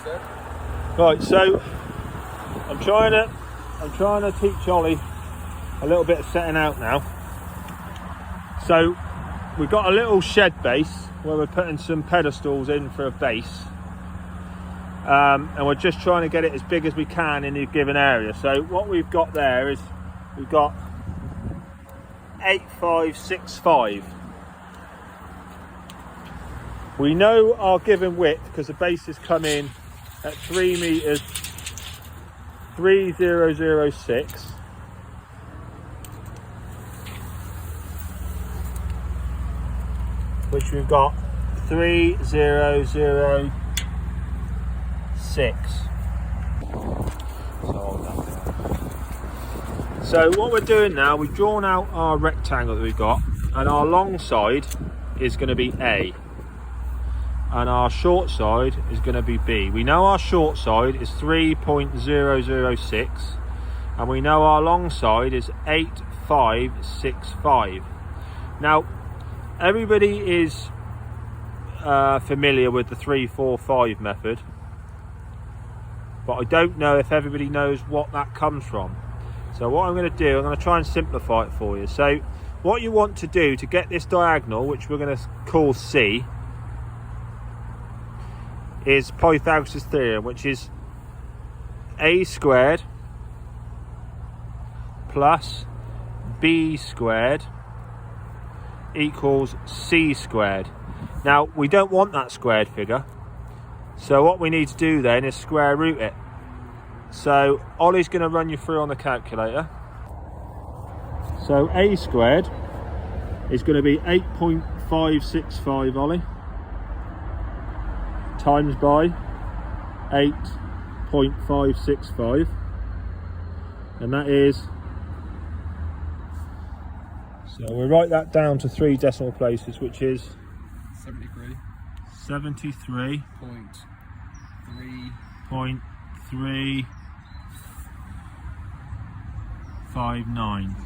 Right, so I'm trying to teach Ollie a little bit of setting out now. So we've got a little shed base where we're putting some pedestals in for a base, and we're just trying to get it as big as we can in a given area. So what we've got there is we've got 8565. We know our given width because the base has come in at 3 meters 3006, which we've got 3006. So what we're doing now, we've drawn out our rectangle that we've got, and our long side is going to be A, and our short side is going to be B. We know our short side is 3.006, and we know our long side is 8565. Now, everybody is familiar with the 345 method, but I don't know if everybody knows what that comes from. So what I'm going to do, I'm going to try and simplify it for you. So what you want to do to get this diagonal, which we're going to call C, is Pythagoras' theorem, which is A squared plus B squared equals C squared. Now, we don't want that squared figure, so what we need to do then is square root it. So Ollie's going to run you through on the calculator. So A squared is going to be 8.565, Ollie, times by 8.565, and that is, so we'll write that down to 3 decimal places, which is 73.359.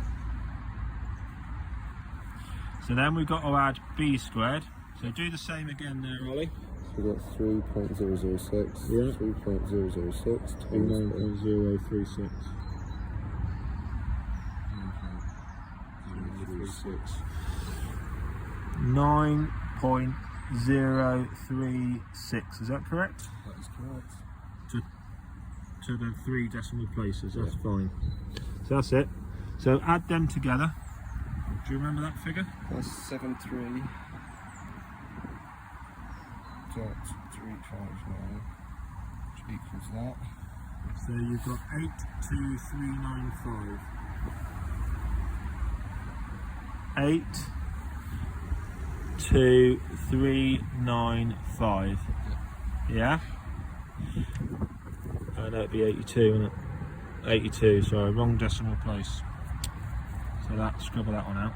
So then we've got to add B squared. So do the same again there, Ollie. So we've got 3.006, yeah. 3.006 29.036. 9.036, is that correct? That is correct. To the 3 decimal places, that's fine. So that's it. So add them together. Do you remember that figure? That's 73.359, which equals that. So you've got 82395. 82395. Yeah? I know it'd be 82, isn't it? 82, sorry, wrong decimal place. So that, scribble that one out.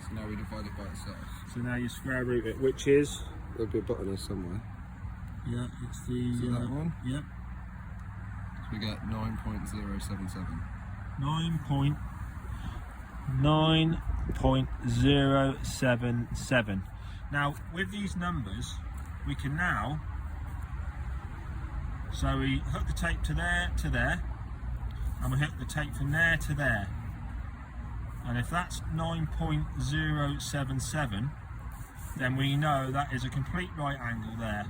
So now we divide it by itself. So now you square root it, which is? There'll be a button here somewhere. Yeah, it's the... So that one? Yep. So we get 9.077. 9.077. Now, with these numbers, we can now, so we hook the tape to there, and we hook the tape from there to there. And if that's 9.077, then we know that is a complete right angle there.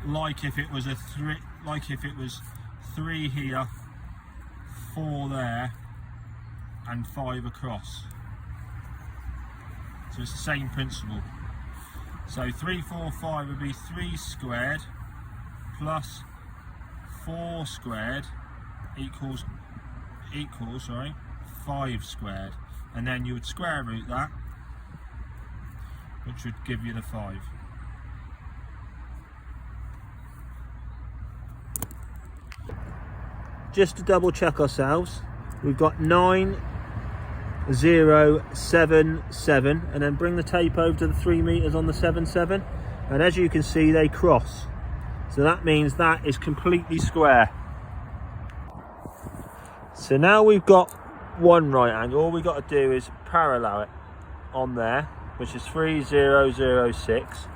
Like if it was a 3, like if it was 3 here, 4 there, and 5 across. So it's the same principle. So 345 would be 3 squared plus 4 squared equals 5 squared, and then you would square root that, which would give you the 5. Just to double check ourselves, we've got 9.077, and then bring the tape over to the 3 meters on the 7.7, and as you can see, they cross. So that means that is completely square. So now we've got one right angle. All we've got to do is parallel it on there, which is 3006.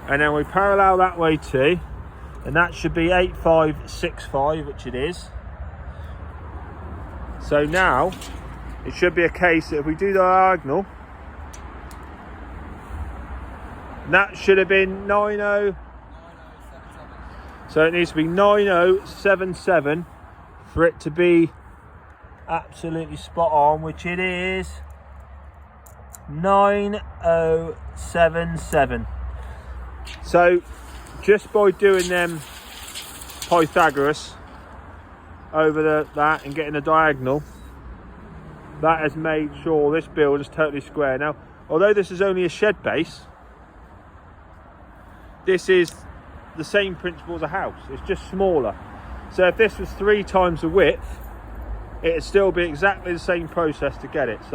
and then we parallel that way too, and that should be 8565, which it is. So now it should be a case that if we do the diagonal, that should have been 90. So it needs to be 9077 for it to be absolutely spot on, which it is 9077. So just by doing them Pythagoras over that and getting a diagonal, that has made sure this build is totally square. Now, although this is only a shed base, this is the same principle as a house. It's just smaller. So if this was 3 times the width, it'd still be exactly the same process to get it. So